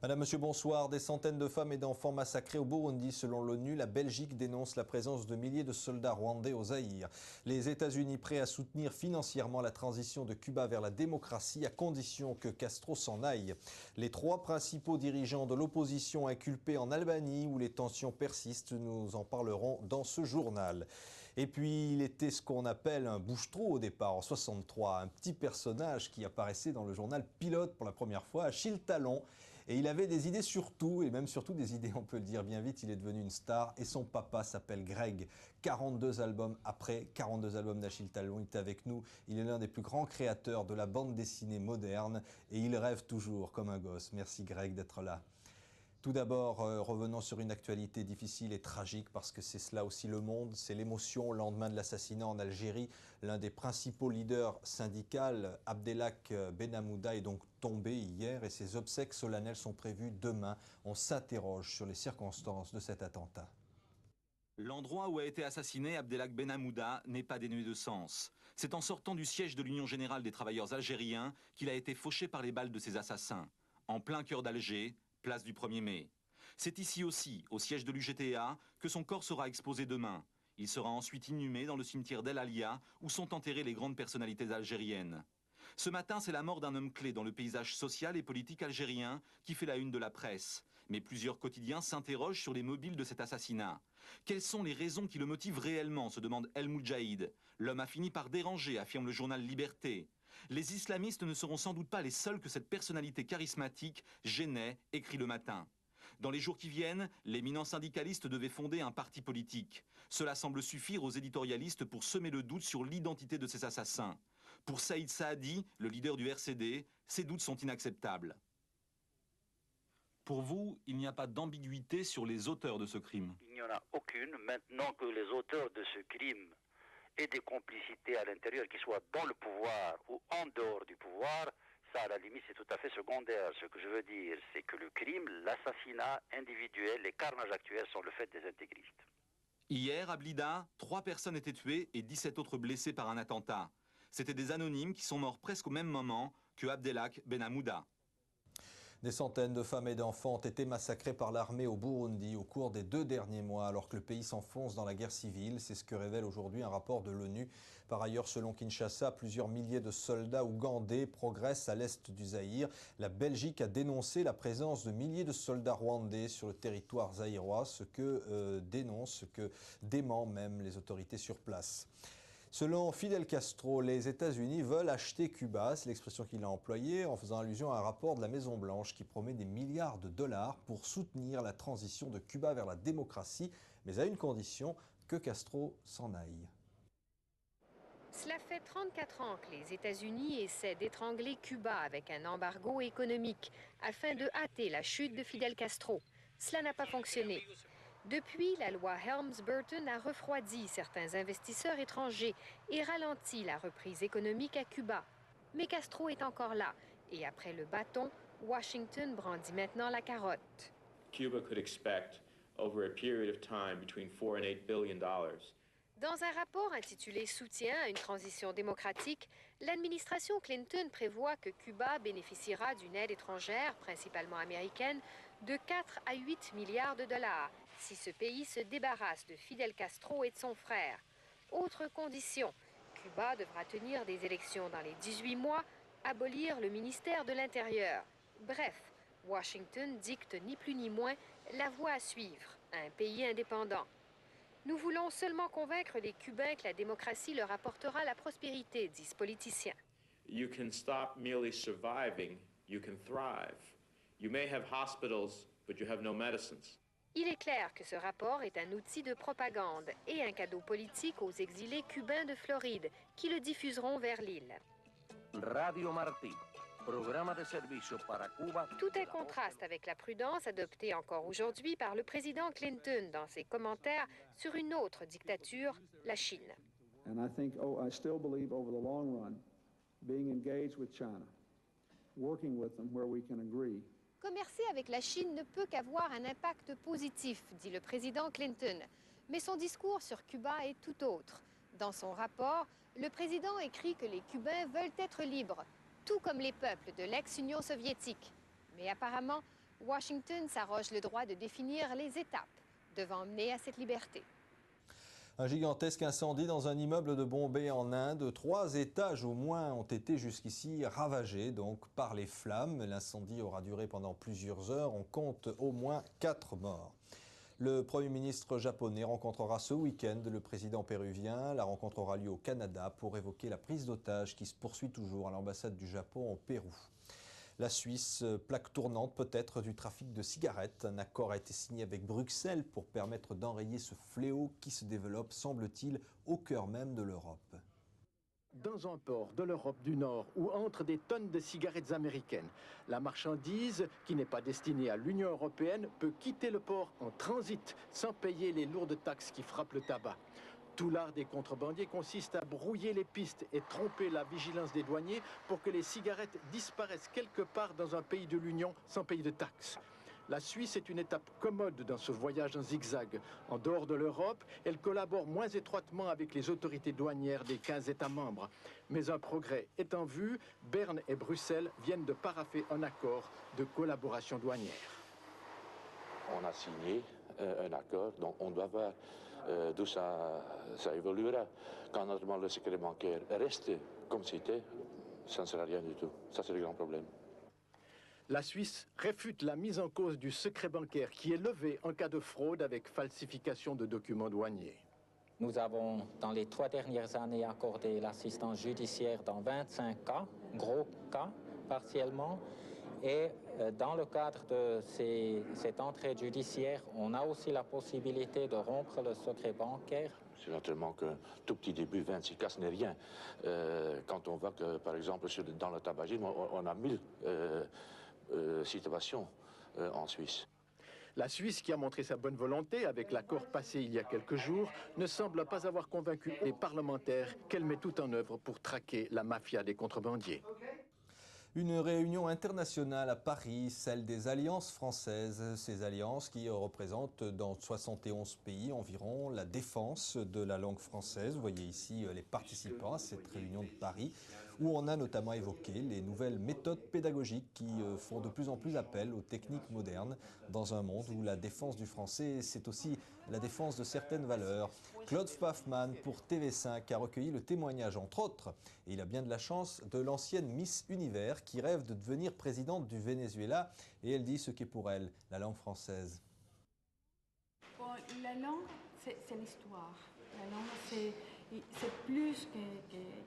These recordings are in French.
Madame, Monsieur, bonsoir. Des centaines de femmes et d'enfants massacrés au Burundi. Selon l'ONU, la Belgique dénonce la présence de milliers de soldats rwandais au Zaïre. Les États-Unis prêts à soutenir financièrement la transition de Cuba vers la démocratie à condition que Castro s'en aille. Les trois principaux dirigeants de l'opposition inculpés en Albanie où les tensions persistent, nous en parlerons dans ce journal. Et puis, il était ce qu'on appelle un bouche-trou au départ en 63, un petit personnage qui apparaissait dans le journal Pilote pour la première fois, Achille Talon. Et il avait des idées sur tout, et même surtout des idées, on peut le dire bien vite, il est devenu une star. Et son papa s'appelle Greg. 42 albums après, 42 albums d'Achille Talon, il est avec nous. Il est l'un des plus grands créateurs de la bande dessinée moderne, et il rêve toujours comme un gosse. Merci Greg d'être là. Tout d'abord, revenons sur une actualité difficile et tragique parce que c'est cela aussi le monde, c'est l'émotion au lendemain de l'assassinat en Algérie. L'un des principaux leaders syndicaux, Abdelhak Benhamouda, est donc tombé hier et ses obsèques solennelles sont prévues demain. On s'interroge sur les circonstances de cet attentat. L'endroit où a été assassiné Abdelhak Benhamouda n'est pas dénué de sens. C'est en sortant du siège de l'Union générale des travailleurs algériens qu'il a été fauché par les balles de ses assassins. En plein cœur d'Alger, place du 1er mai. C'est ici aussi, au siège de l'UGTA, que son corps sera exposé demain. Il sera ensuite inhumé dans le cimetière d'El Alia, où sont enterrées les grandes personnalités algériennes. Ce matin, c'est la mort d'un homme clé dans le paysage social et politique algérien qui fait la une de la presse. Mais plusieurs quotidiens s'interrogent sur les mobiles de cet assassinat. Quelles sont les raisons qui le motivent réellement, se demande El Moudjahid. L'homme a fini par déranger, affirme le journal Liberté. Les islamistes ne seront sans doute pas les seuls que cette personnalité charismatique gênait, écrit Le Matin. Dans les jours qui viennent, l'éminent syndicaliste devait fonder un parti politique. Cela semble suffire aux éditorialistes pour semer le doute sur l'identité de ces assassins. Pour Saïd Saadi, le leader du RCD, ces doutes sont inacceptables. Pour vous, il n'y a pas d'ambiguïté sur les auteurs de ce crime? Il n'y en a aucune. Maintenant que les auteurs de ce crime aient des complicités à l'intérieur, qu'ils soient dans le pouvoir ou en dehors du pouvoir, ça, à la limite, c'est tout à fait secondaire. Ce que je veux dire, c'est que le crime, l'assassinat individuel, les carnages actuels sont le fait des intégristes. Hier, à Blida, 3 personnes étaient tuées et 17 autres blessées par un attentat. C'étaient des anonymes qui sont morts presque au même moment que Abdelhak Benhamouda. Des centaines de femmes et d'enfants ont été massacrés par l'armée au Burundi au cours des 2 derniers mois, alors que le pays s'enfonce dans la guerre civile. C'est ce que révèle aujourd'hui un rapport de l'ONU. Par ailleurs, selon Kinshasa, plusieurs milliers de soldats ougandais progressent à l'est du Zaïre. La Belgique a dénoncé la présence de milliers de soldats rwandais sur le territoire zaïrois, ce que dément même les autorités sur place. Selon Fidel Castro, les États-Unis veulent acheter Cuba, c'est l'expression qu'il a employée, en faisant allusion à un rapport de la Maison-Blanche qui promet des milliards de dollars pour soutenir la transition de Cuba vers la démocratie, mais à une condition, que Castro s'en aille. Cela fait 34 ans que les États-Unis essaient d'étrangler Cuba avec un embargo économique afin de hâter la chute de Fidel Castro. Cela n'a pas fonctionné. Depuis, la loi Helms-Burton a refroidi certains investisseurs étrangers et ralenti la reprise économique à Cuba. Mais Castro est encore là et après le bâton, Washington brandit maintenant la carotte. Cuba could expect over a period of time between 4 and 8 billion dollars. Dans un rapport intitulé « Soutien à une transition démocratique », l'administration Clinton prévoit que Cuba bénéficiera d'une aide étrangère, principalement américaine, de 4 à 8 milliards de dollars si ce pays se débarrasse de Fidel Castro et de son frère. Autre condition, Cuba devra tenir des élections dans les 18 mois, abolir le ministère de l'Intérieur. Bref, Washington dicte ni plus ni moins la voie à suivre à un pays indépendant. Nous voulons seulement convaincre les Cubains que la démocratie leur apportera la prospérité, disent politiciens. You can stop merely surviving, you can thrive. You may have hospitals, but you have no medicines. Il est clair que ce rapport est un outil de propagande et un cadeau politique aux exilés cubains de Floride qui le diffuseront vers l'île. Radio Martí. Tout un contraste avec la prudence adoptée encore aujourd'hui par le président Clinton dans ses commentaires sur une autre dictature, la Chine. And I still believe over the long run, being engaged with China, working with them where we can agree. Commercer avec la Chine ne peut qu'avoir un impact positif, dit le président Clinton. Mais son discours sur Cuba est tout autre. Dans son rapport, le président écrit que les Cubains veulent être libres, tout comme les peuples de l'ex-Union soviétique. Mais apparemment, Washington s'arroge le droit de définir les étapes devant mener à cette liberté. Un gigantesque incendie dans un immeuble de Bombay en Inde. 3 étages au moins ont été jusqu'ici ravagés donc, par les flammes. L'incendie aura duré pendant plusieurs heures. On compte au moins 4 morts. Le Premier ministre japonais rencontrera ce week-end le président péruvien. La rencontre aura lieu au Canada pour évoquer la prise d'otages qui se poursuit toujours à l'ambassade du Japon au Pérou. La Suisse, plaque tournante peut-être du trafic de cigarettes. Un accord a été signé avec Bruxelles pour permettre d'enrayer ce fléau qui se développe, semble-t-il, au cœur même de l'Europe. Dans un port de l'Europe du Nord où entrent des tonnes de cigarettes américaines, la marchandise, qui n'est pas destinée à l'Union européenne, peut quitter le port en transit sans payer les lourdes taxes qui frappent le tabac. Tout l'art des contrebandiers consiste à brouiller les pistes et tromper la vigilance des douaniers pour que les cigarettes disparaissent quelque part dans un pays de l'Union sans payer de taxes. La Suisse est une étape commode dans ce voyage en zigzag. En dehors de l'Europe, elle collabore moins étroitement avec les autorités douanières des 15 États membres. Mais un progrès est en vue. Berne et Bruxelles viennent de parapher un accord de collaboration douanière. On a signé un accord, donc on doit voir d'où ça évoluera. Quand normalement le secret bancaire reste comme c'était, ça ne sera rien du tout. Ça, c'est le grand problème. La Suisse réfute la mise en cause du secret bancaire qui est levé en cas de fraude avec falsification de documents douaniers. Nous avons, dans les 3 dernières années, accordé l'assistance judiciaire dans 25 cas, gros cas, partiellement. Et dans le cadre de cette entraide judiciaire, on a aussi la possibilité de rompre le secret bancaire. C'est naturellement qu'un tout petit début, 26 cas, ce n'est rien. Quand on voit que, par exemple, dans le tabagisme, on a 1000 situations en Suisse. La Suisse, qui a montré sa bonne volonté avec l'accord passé il y a quelques jours, ne semble pas avoir convaincu les parlementaires qu'elle met tout en œuvre pour traquer la mafia des contrebandiers. Une réunion internationale à Paris, celle des alliances françaises. Ces alliances qui représentent dans 71 pays environ la défense de la langue française. Vous voyez ici les participants à cette réunion de Paris, où on a notamment évoqué les nouvelles méthodes pédagogiques qui font de plus en plus appel aux techniques modernes dans un monde où la défense du français, c'est aussi la défense de certaines valeurs. Claude Pfaffman pour TV5 a recueilli le témoignage, entre autres, et il a bien de la chance, de l'ancienne Miss Univers qui rêve de devenir présidente du Venezuela, et elle dit ce qu'est pour elle la langue française. Bon, la langue, c'est l'histoire. La langue, c'est plus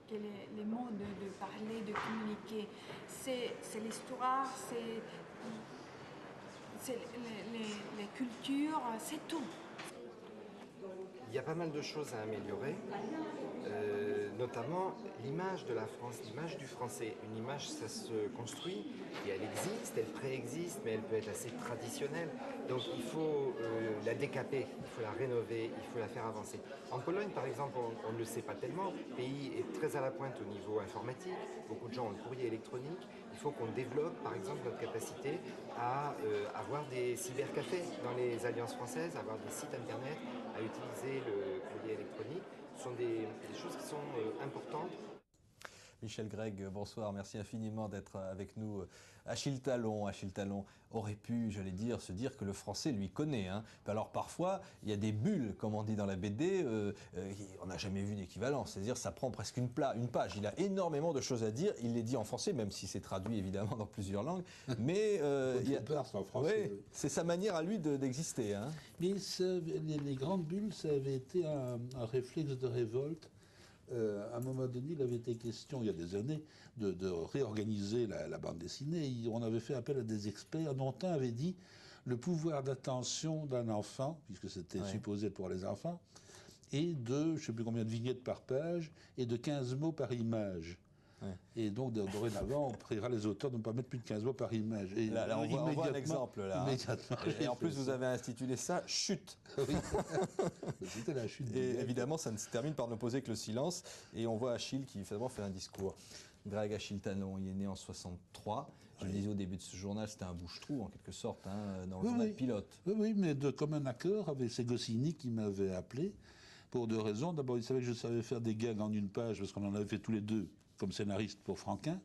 que les mots de parler, de communiquer. C'est l'histoire, c'est les cultures, c'est tout. Il y a pas mal de choses à améliorer, notamment l'image de la France, l'image du français. Une image, ça se construit et elle existe, elle préexiste, mais elle peut être assez traditionnelle. Donc il faut la décaper, il faut la rénover, il faut la faire avancer. En Pologne, par exemple, on ne le sait pas tellement. Le pays est très à la pointe au niveau informatique. Beaucoup de gens ont le courrier électronique. Il faut qu'on développe, par exemple, notre capacité à avoir des cybercafés dans les alliances françaises, avoir des sites internet, à utiliser le courrier électronique. Ce sont des choses qui sont importantes. Michel Gregg, bonsoir, merci infiniment d'être avec nous. Achille Talon aurait pu, j'allais dire, se dire que le français lui connaît. Alors parfois, il y a des bulles, comme on dit dans la BD, on n'a jamais vu d'équivalent. C'est-à-dire ça prend presque une page. Il a énormément de choses à dire, il les dit en français, même si c'est traduit évidemment dans plusieurs langues. Mais c'est sa manière à lui d'exister. Mais les grandes bulles, ça avait été un réflexe de révolte. À un moment donné, il avait été question, il y a des années, de réorganiser la bande dessinée. On avait fait appel à des experts dont un avait dit le pouvoir d'attention d'un enfant, puisque c'était supposé pour les enfants, et de, je ne sais plus combien de vignettes par page, et de 15 mots par image. Et donc, dorénavant, on priera les auteurs de ne pas mettre plus de 15 mots par image. Et là on voit un exemple, là. Et en plus, vous avez intitulé ça « Chute ». Oui, c'était la chute. Et évidemment, ça ne se termine par ne poser que le silence. Et on voit Achille qui, finalement, fait un discours. Greg Achille Talon, il est né en 63. Je le disais au début de ce journal, c'était un bouche-trou, en quelque sorte, dans le journal Pilote. Oui, mais de commun accord avec Ségosini qui m'avait appelé, pour 2 raisons. D'abord, il savait que je savais faire des gags en une page, parce qu'on en avait fait tous les deux comme scénariste pour Franquin.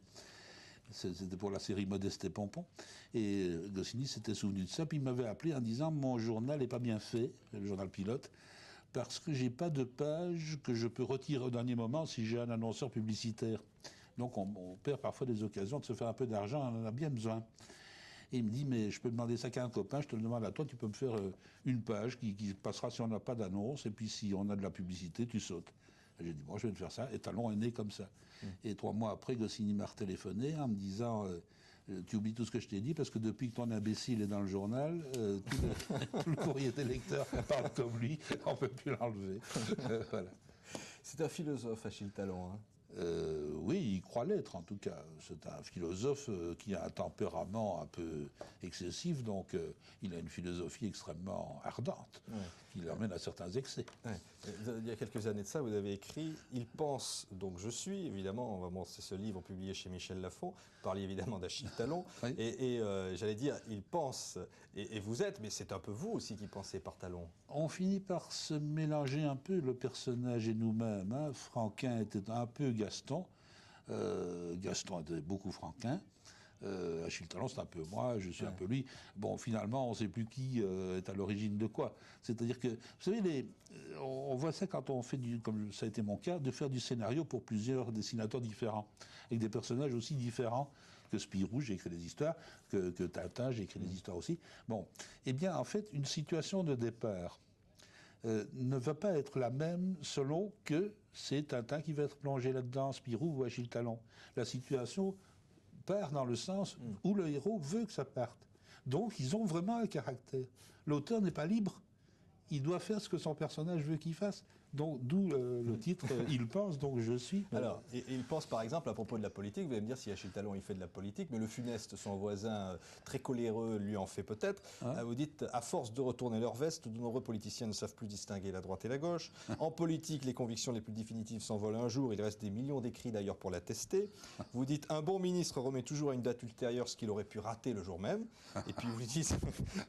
C'était pour la série Modeste et Pompon. Et Goscinny s'était souvenu de ça, puis il m'avait appelé en disant « Mon journal n'est pas bien fait, le journal pilote, parce que j'ai pas de page que je peux retirer au dernier moment si j'ai un annonceur publicitaire. Donc on perd parfois des occasions de se faire un peu d'argent, on en a bien besoin. » Et il me dit, mais je peux demander ça qu'à un copain, je te le demande à toi, tu peux me faire une page qui passera si on n'a pas d'annonce, et puis si on a de la publicité, tu sautes. J'ai dit, bon, je vais te faire ça, et Talon est né comme ça. Et 3 mois après, Goscinny m'a retéléphoné en me disant, tu oublies tout ce que je t'ai dit, parce que depuis que ton imbécile est dans le journal, tout le courrier des lecteurs parle comme lui, on ne peut plus l'enlever. Voilà. C'est un philosophe, Achille Talon, hein. Oui, il croit l'être en tout cas. C'est un philosophe qui a un tempérament un peu excessif, donc il a une philosophie extrêmement ardente, qui l'amène à certains excès. Ouais. Il y a quelques années de ça, vous avez écrit « Il pense, donc je suis », évidemment, c'est ce livre publié chez Michel Lafon, vous parliez évidemment d'Achille Talon, oui. Et j'allais dire « Il pense », et vous êtes, mais c'est un peu vous aussi qui pensez par Talon. On finit par se mélanger un peu, le personnage et nous-mêmes. Hein. Franquin était un peu Gaston, Gaston était beaucoup Franquin. Achille Talon, c'est un peu moi, je suis un peu lui. Bon, finalement, on ne sait plus qui est à l'origine de quoi. C'est-à-dire que, vous savez, on voit ça quand on fait, comme ça a été mon cas, de faire du scénario pour plusieurs dessinateurs différents, avec des personnages aussi différents. Que Spirou, j'ai écrit des histoires, que Tintin, j'ai écrit des histoires aussi. Bon, eh bien, en fait, une situation de départ ne va pas être la même selon que c'est Tintin qui va être plongé là-dedans, Spirou ou Achille Talon. La situation part dans le sens où le héros veut que ça parte. Donc, ils ont vraiment un caractère. L'auteur n'est pas libre. Il doit faire ce que son personnage veut qu'il fasse. Donc, d'où le titre « Il pense, donc je suis ». Alors, et il pense par exemple à propos de la politique, vous allez me dire si Achille Talon il fait de la politique, mais le Funeste, son voisin très coléreux, lui en fait peut-être. Vous dites, à force de retourner leur veste, de nombreux politiciens ne savent plus distinguer la droite et la gauche. En politique, les convictions les plus définitives s'envolent un jour, il reste des millions d'écrits d'ailleurs pour l'attester. Vous dites, un bon ministre remet toujours à une date ultérieure ce qu'il aurait pu rater le jour même. Et puis vous dites,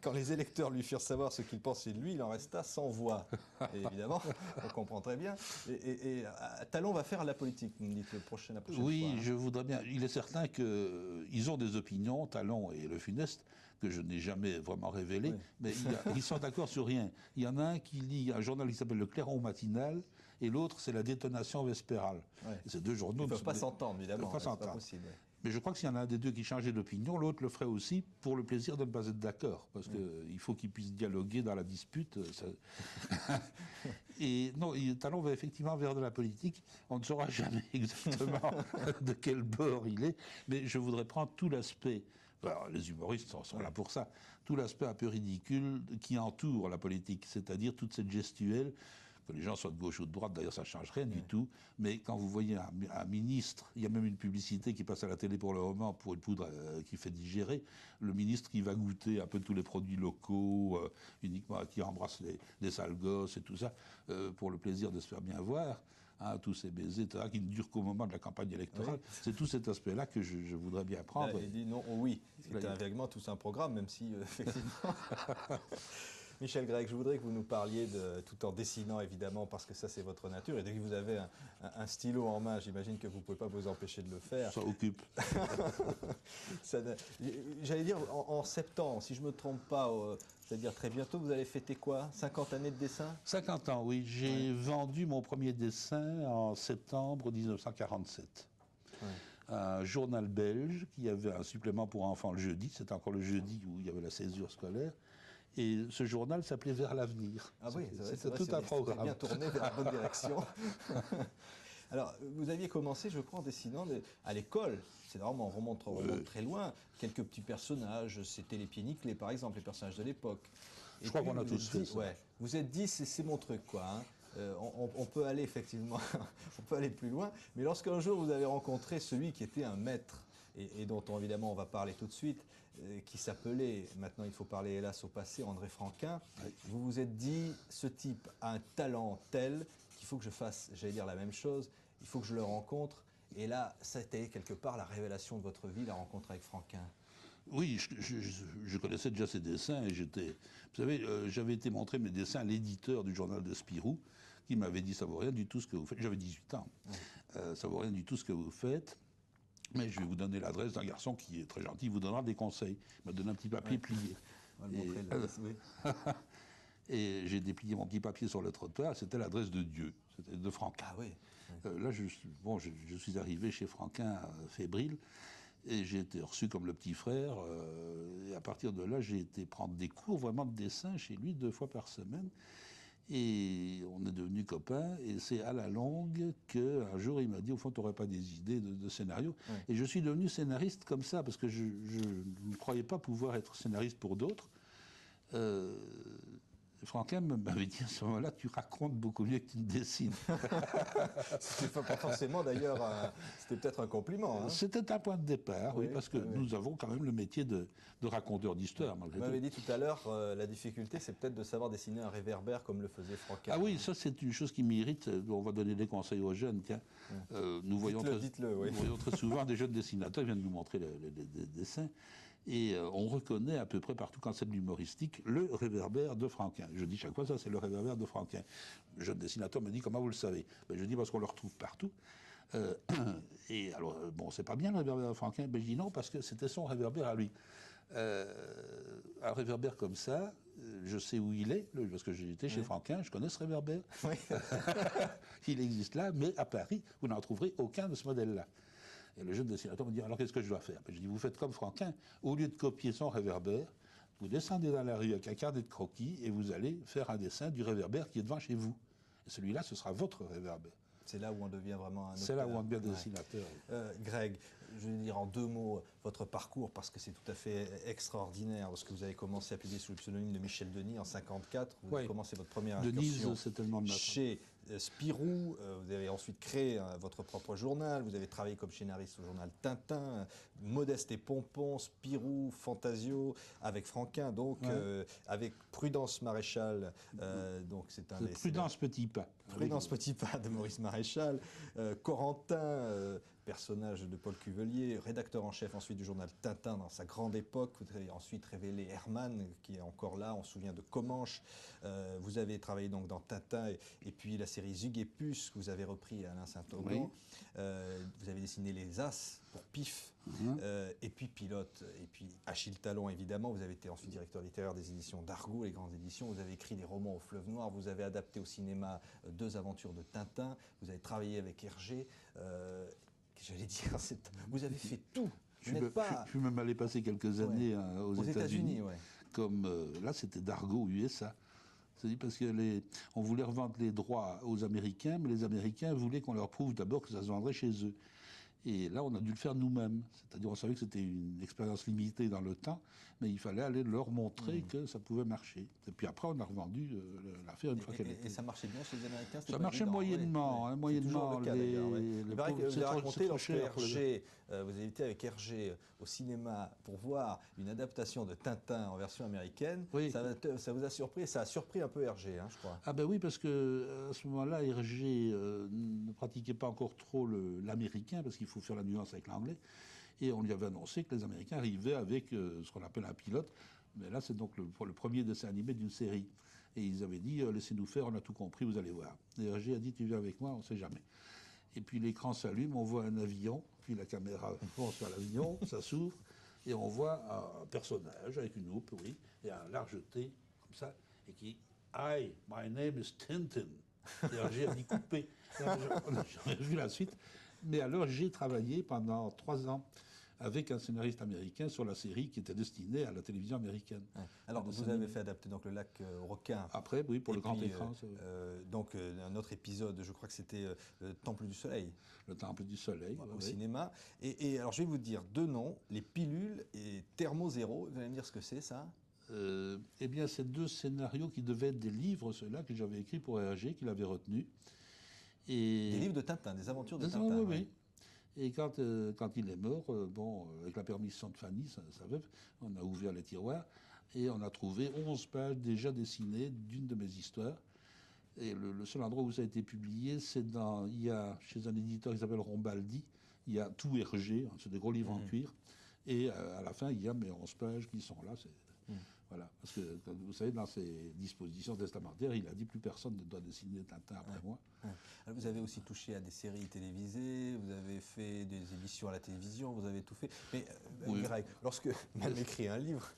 quand les électeurs lui firent savoir ce qu'ils pensaient de lui, il en resta sans voix. Et évidemment, on comprend très bien. Et Talon va faire la politique, vous me dites, la prochaine fois. Oui, je voudrais bien. Il est certain qu'ils ont des opinions, Talon et Le Funeste, que je n'ai jamais vraiment révélées, mais ils sont d'accord sur rien. Il y en a un qui lit un journal qui s'appelle Le Clairon matinal, et l'autre, c'est La Détonation vespérale. Ces deux journaux... Ils ne peuvent pas s'entendre, évidemment. C'est pas possible. Mais je crois que s'il y en a un des deux qui changeait d'opinion, l'autre le ferait aussi pour le plaisir de ne pas être d'accord. Parce qu'il faut qu'ils puissent dialoguer dans la dispute. Et non, Talon va effectivement vers de la politique. On ne saura jamais exactement de quel bord il est. Mais je voudrais prendre tout l'aspect... Alors, les humoristes sont là pour ça. Tout l'aspect un peu ridicule qui entoure la politique. C'est-à-dire toute cette gestuelle... Que les gens soient de gauche ou de droite, d'ailleurs ça ne change rien du tout, mais quand vous voyez un ministre, il y a même une publicité qui passe à la télé pour le moment, pour une poudre qui fait digérer, le ministre qui va goûter un peu tous les produits locaux, uniquement qui embrasse les sales gosses et tout ça, pour le plaisir de se faire bien voir, hein, tous ces baisers, etc., qui ne durent qu'au moment de la campagne électorale. Oui. C'est tout cet aspect-là que je voudrais bien prendre. Là, il dit non, oui, c'est vaguement tout un programme, même si, effectivement... Michel Grec, je voudrais que vous nous parliez, tout en dessinant évidemment, parce que ça c'est votre nature, et dès que vous avez un stylo en main, j'imagine que vous ne pouvez pas vous empêcher de le faire. Ça occupe. J'allais dire en septembre, si je ne me trompe pas, c'est-à-dire très bientôt, vous allez fêter quoi? 50 années de dessin? 50 ans, oui. J'ai vendu mon premier dessin en septembre 1947. Un journal belge qui avait un supplément pour enfants le jeudi, c'était encore le jeudi où il y avait la césure scolaire. Et ce journal s'appelait Vers l'avenir. Ah oui, c'est tout un programme. Bien tourné vers la bonne direction. Alors, vous aviez commencé, je crois, en dessinant à l'école. C'est vraiment, on remonte très loin. Quelques petits personnages, c'était les pieds nickelés, par exemple, les personnages de l'époque. Je crois qu'on a tous fait ça. Vous êtes dit, c'est mon truc, quoi. Hein. On peut aller, effectivement, on peut aller plus loin. Mais lorsqu'un jour, vous avez rencontré celui qui était un maître, et dont, évidemment, on va parler tout de suite, qui s'appelait, maintenant il faut parler hélas au passé, André Franquin, vous vous êtes dit, ce type a un talent tel qu'il faut que je fasse, j'allais dire la même chose, il faut que je le rencontre. Et là, ça a été quelque part la révélation de votre vie, la rencontre avec Franquin. Oui, je connaissais déjà ses dessins et j'étais... Vous savez, j'avais été montrer mes dessins à l'éditeur du journal de Spirou, qui m'avait dit, ça vaut rien du tout ce que vous faites. J'avais 18 ans. Ça vaut rien du tout ce que vous faites. Mais je vais vous donner l'adresse d'un garçon qui est très gentil, il vous donnera des conseils. Il m'a donné un petit papier plié. On va le montrer, oui. Et j'ai déplié mon petit papier sur le trottoir, c'était l'adresse de Dieu, c'était de Franquin. Ah oui. Là, je suis arrivé chez Franquin fébrile, et j'ai été reçu comme le petit frère. Et à partir de là, j'ai été prendre des cours vraiment de dessin chez lui 2 fois par semaine. Et on est devenus copains, et c'est à la longue qu'un jour il m'a dit, au fond, tu n'aurais pas des idées de scénario. Ouais. Et je suis devenu scénariste comme ça, parce que je ne croyais pas pouvoir être scénariste pour d'autres. Franquin m'avait dit à ce moment-là, tu racontes beaucoup mieux que tu ne dessines. C'était pas forcément d'ailleurs, c'était peut-être un compliment. Hein. C'était un point de départ, oui, parce que nous avons quand même le métier de raconteur d'histoire, malgré tout. Vous m'avez dit tout à l'heure, la difficulté, c'est peut-être de savoir dessiner un réverbère comme le faisait Franquin. Ah oui, ça c'est une chose qui m'irrite. On va donner des conseils aux jeunes. Tiens, nous voyons très souvent des jeunes dessinateurs qui viennent nous montrer les dessins. Et on reconnaît à peu près partout, quand c'est de l'humoristique, le réverbère de Franquin. Je dis chaque fois, ça c'est le réverbère de Franquin. Le jeune dessinateur me dit, comment vous le savez? Je dis, parce qu'on le retrouve partout. Et alors, bon, c'est pas bien le réverbère de Franquin. Je dis non, parce que c'était son réverbère à lui. Un réverbère comme ça, je sais où il est, parce que j'ai été chez Franquin, je connais ce réverbère. Oui. Il existe là, mais à Paris, vous n'en trouverez aucun de ce modèle-là. Et le jeune dessinateur me dit, alors qu'est-ce que je dois faire? Je dis, vous faites comme Franquin. Au lieu de copier son réverbère, vous descendez dans la rue avec un carnet de croquis et vous allez faire un dessin du réverbère qui est devant chez vous. Et celui-là, ce sera votre réverbère. C'est là où on devient vraiment un auteur. C'est là où on devient dessinateur. Greg, je vais dire en 2 mots votre parcours, parce que c'est tout à fait extraordinaire. Parce que vous avez commencé à publier sous le pseudonyme de Michel Denis en 1954. Vous avez commencé votre première incursion chez Spirou. Vous avez ensuite créé votre propre journal. Vous avez travaillé comme scénariste au journal Tintin, Modeste et Pompon, Spirou, Fantasio, avec Franquin, donc avec Prudence Maréchal. Donc c'est un Prudence Petit Pas. Prudence Petit Pas de Maurice Maréchal, Corentin, personnage de Paul Cuvelier, rédacteur en chef ensuite du journal Tintin dans sa grande époque. Vous avez ensuite révélé Herman, qui est encore là, on se souvient de Comanche. Vous avez travaillé donc dans Tintin et puis la série Zug et Puce, que vous avez repris Alain Saint-Augan. Vous avez dessiné Les As pour Pif, et puis Pilote, et puis Achille Talon évidemment. Vous avez été ensuite directeur littéraire des éditions d'Argo, les grandes éditions. Vous avez écrit des romans au Fleuve Noir. Vous avez adapté au cinéma 2 aventures de Tintin. Vous avez travaillé avec Hergé. J'allais dire, vous avez fait tout. Je suis même allé passer quelques années aux États-Unis. Comme là, c'était d'Argo USA. C'est-à-dire parce que on voulait revendre les droits aux Américains, mais les Américains voulaient qu'on leur prouve d'abord que ça se vendrait chez eux. Et là, on a dû le faire nous-mêmes. C'est-à-dire, on savait que c'était une expérience limitée dans le temps, mais il fallait aller leur montrer que ça pouvait marcher. Et puis après, on a revendu l'affaire une fois qu'elle était. Et ça marchait bien chez les Américains? Ça marchait moyennement. Moyennement. Vous avez raconté lorsque Hergé, vous avez été avec Hergé au cinéma pour voir une adaptation de Tintin en version américaine. Oui. Ça vous a surpris, et ça a surpris un peu Hergé, je crois. Ah ben oui, parce qu'à ce moment-là, Hergé ne pratiquait pas encore trop l'américain, parce qu'il faut faire la nuance avec l'anglais. Et on lui avait annoncé que les Américains arrivaient avec ce qu'on appelle un pilote. Mais là, c'est donc le premier dessin animé d'une série. Et ils avaient dit, laissez-nous faire, on a tout compris, vous allez voir. Et Hergé a dit, tu viens avec moi, on ne sait jamais. Et puis l'écran s'allume, on voit un avion, puis la caméra fonce sur l'avion, ça s'ouvre, et on voit un personnage avec une houppe, et un large T, comme ça, et qui, Hi, my name is Tintin. Et Hergé a dit, coupé. On n'a jamais vu la suite. Mais alors, j'ai travaillé pendant 3 ans avec un scénariste américain sur la série qui était destinée à la télévision américaine. Alors, vous avez fait adapter donc, Le Lac aux requins. Après, oui, pour le grand écran. Donc, un autre épisode, je crois que c'était Le Temple du Soleil. Le Temple du Soleil, au cinéma. Et alors, je vais vous dire 2 noms, Les Pilules et Thermo Zéro. Vous allez me dire ce que c'est, ça? Eh bien, c'est 2 scénarios qui devaient être des livres, ceux-là, que j'avais écrits pour Hergé, qu'il avait retenus. Et des livres de Tintin, des aventures de Tintin. Oui. Et quand il est mort, avec la permission de Fanny, sa veuve, on a ouvert les tiroirs et on a trouvé 11 pages déjà dessinées d'une de mes histoires. Et le seul endroit où ça a été publié, c'est chez un éditeur qui s'appelle Rombaldi, il y a tout Hergé, c'est des gros livres en cuir. Et à la fin, il y a mes 11 pages qui sont là. Voilà, parce que vous savez, dans ses dispositions testamentaires, il a dit plus personne ne doit dessiner Tintin après moi. Vous avez aussi touché à des séries télévisées, vous avez fait des émissions à la télévision, vous avez tout fait. Mais Greg, lorsque même écrit un livre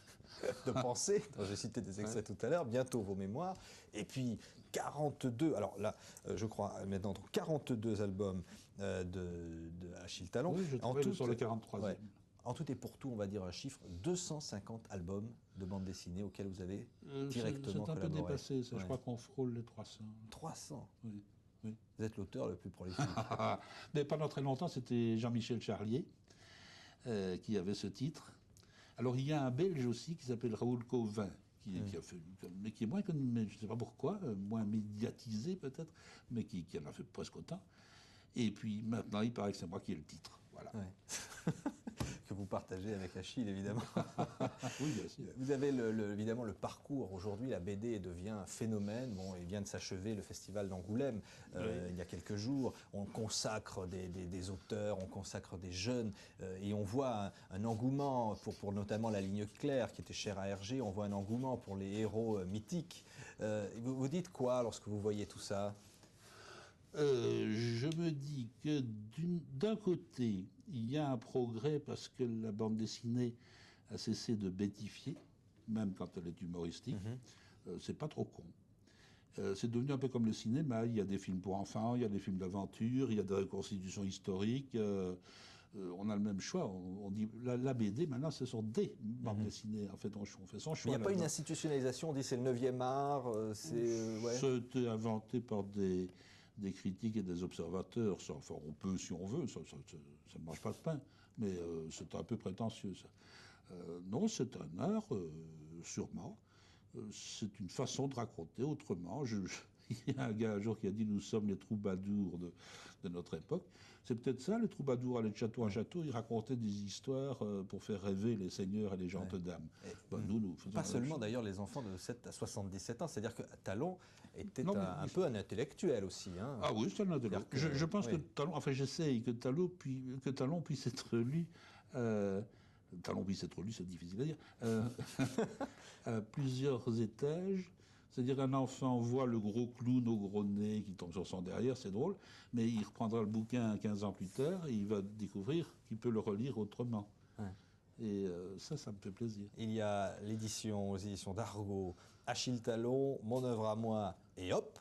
de pensée, dont j'ai cité des extraits tout à l'heure, bientôt vos mémoires, et puis 42, alors là, je crois maintenant 42 albums de Achille Talon. Oui, je trouvais sur le 43e. Ouais. En tout et pour tout, on va dire un chiffre, 250 albums de bande dessinée auxquels vous avez directement collaboré. C'est un peu dépassé, ça. Ouais. Je crois qu'on frôle les 300. 300 Oui. Oui. Vous êtes l'auteur le plus prolifique. Mais pendant très longtemps, c'était Jean-Michel Charlier qui avait ce titre. Alors, il y a un Belge aussi qui s'appelle Raoul Cauvin, qui a fait, mais qui est moins connu, je ne sais pas pourquoi, moins médiatisé peut-être, mais qui en a fait presque autant. Et puis maintenant, il paraît que c'est moi qui ai le titre. Voilà. Ouais. Que vous partagez avec Achille, évidemment. Oui, bien sûr. Vous avez évidemment le parcours. Aujourd'hui, la BD devient un phénomène. Bon, il vient de s'achever le festival d'Angoulême il y a quelques jours. On consacre des auteurs, on consacre des jeunes, et on voit un engouement pour notamment la ligne Claire, qui était chère à Hergé. On voit un engouement pour les héros mythiques. Vous dites quoi lorsque vous voyez tout ça ? Je me dis que d'un côté, il y a un progrès parce que la bande dessinée a cessé de bêtifier, même quand elle est humoristique. C'est pas trop con. C'est devenu un peu comme le cinéma. Il y a des films pour enfants, il y a des films d'aventure, il y a des reconstitutions historiques. On a le même choix. On dit la BD, maintenant, ce sont des bandes dessinées. En fait, on fait son choix. Il n'y a pas une institutionnalisation, on dit c'est le 9e art. C'était inventé par des critiques et des observateurs. Enfin, on peut si on veut, ça ne mange pas de pain, mais c'est un peu prétentieux, ça. Non, c'est un art, sûrement. C'est une façon de raconter autrement. Il y a un gars un jour qui a dit « Nous sommes les troubadours de notre époque ». C'est peut-être ça, les troubadours allaient de château en château, ils racontaient des histoires pour faire rêver les seigneurs et les gentes dames. Nous pas seulement d'ailleurs les enfants de 7 à 77 ans, c'est-à-dire que Talon était un peu un intellectuel aussi. Hein. Ah oui, c'est un intellectuel. Je pense que Talon, enfin j'essaye que Talon puisse être lu. Talon puisse être lu, c'est difficile à dire. À plusieurs étages. C'est-à-dire qu'un enfant voit le gros clown au gros nez qui tombe sur son derrière, c'est drôle, mais il reprendra le bouquin 15 ans plus tard et il va découvrir qu'il peut le relire autrement. Ouais. Et ça me fait plaisir. Il y a l'édition aux éditions d'Argo, Achille Talon, Mon œuvre à moi, et hop.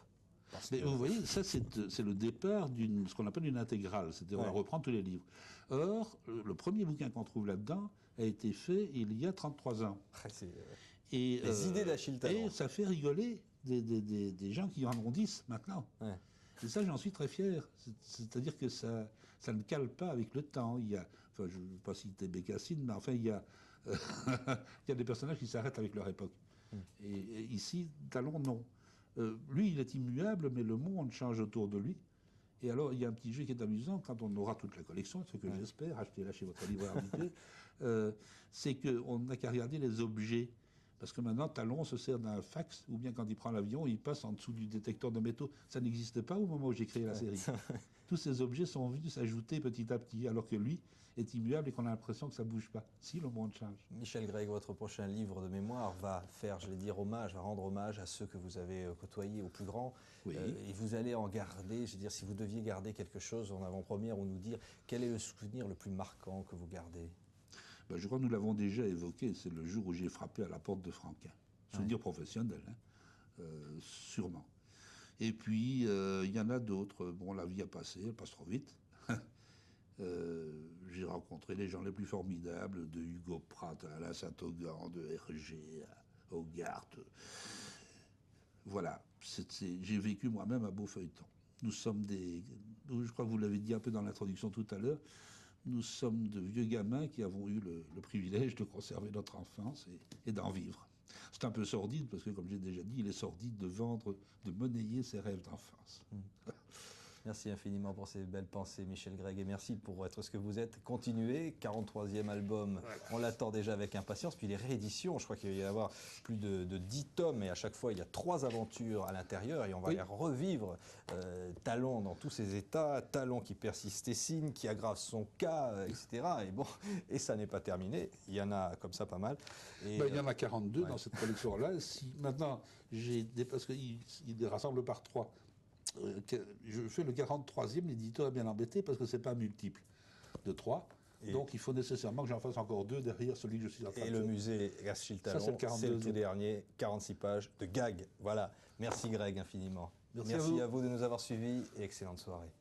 Mais vous voyez, ça c'est le départ ce qu'on appelle une intégrale, c'est-à-dire on va reprendre tous les livres. Or, le premier bouquin qu'on trouve là-dedans a été fait il y a 33 ans. Et les idées d'Achille Talon. Et ça fait rigoler des gens qui en ont 10 maintenant. Ouais. Et ça, j'en suis très fier. C'est-à-dire que ça ne cale pas avec le temps. Il y a, enfin, je ne veux pas citer Bécassine, mais enfin, il y a des personnages qui s'arrêtent avec leur époque. Et ici, Talon, non. Lui, il est immuable, mais le monde change autour de lui. Et alors, il y a un petit jeu qui est amusant, quand on aura toute la collection, ce que j'espère, achetez-la chez votre libraire habitué, c'est qu'on n'a qu'à regarder les objets. Parce que maintenant, Talon se sert d'un fax, ou bien quand il prend l'avion, il passe en dessous du détecteur de métaux. Ça n'existait pas au moment où j'ai créé la série. Tous ces objets sont venus s'ajouter petit à petit, alors que lui est immuable et qu'on a l'impression que ça ne bouge pas. Si, le monde change. Michel Greg, votre prochain livre de mémoire va faire, je vais dire, va rendre hommage à ceux que vous avez côtoyés au plus grand. Oui. Et vous allez en garder, je veux dire, si vous deviez garder quelque chose en avant-première ou nous dire quel est le souvenir le plus marquant que vous gardez. Je crois que nous l'avons déjà évoqué, c'est le jour où j'ai frappé à la porte de Franquin. Souvenir professionnel, hein, sûrement. Et puis, il y en a d'autres. Bon, la vie a passé, elle passe trop vite. J'ai rencontré les gens les plus formidables, de Hugo Pratt à Alain Saint-Augan, de Hergé à Hogarth. Voilà, j'ai vécu moi-même un beau feuilleton. Nous sommes je crois que vous l'avez dit un peu dans l'introduction tout à l'heure, nous sommes de vieux gamins qui avons eu le privilège de conserver notre enfance et d'en vivre. C'est un peu sordide, parce que, comme j'ai déjà dit, il est sordide de monnayer ses rêves d'enfance. Merci infiniment pour ces belles pensées, Michel Gregg, et merci pour être ce que vous êtes. Continuez, 43e album, voilà. On l'attend déjà avec impatience. Puis les rééditions, je crois qu'il va y avoir plus de 10 tomes, et à chaque fois, il y a 3 aventures à l'intérieur, et on va les revivre. Talon dans tous ses états, Talon qui persiste et signe, qui aggrave son cas, etc. Et bon, et ça n'est pas terminé. Il y en a comme ça pas mal. Et il y en a 42 dans cette collection-là. Si maintenant, parce qu'il rassemble par 3. Je fais le 43e, l'éditeur est bien embêté parce que c'est pas multiple de 3. Donc il faut nécessairement que j'en fasse encore 2 derrière celui que je suis en train de faire. Et le musée Achille Talon, c'est le tout dernier, 46 pages de gags. Voilà. Merci Greg infiniment. Merci à vous de nous avoir suivis et excellente soirée.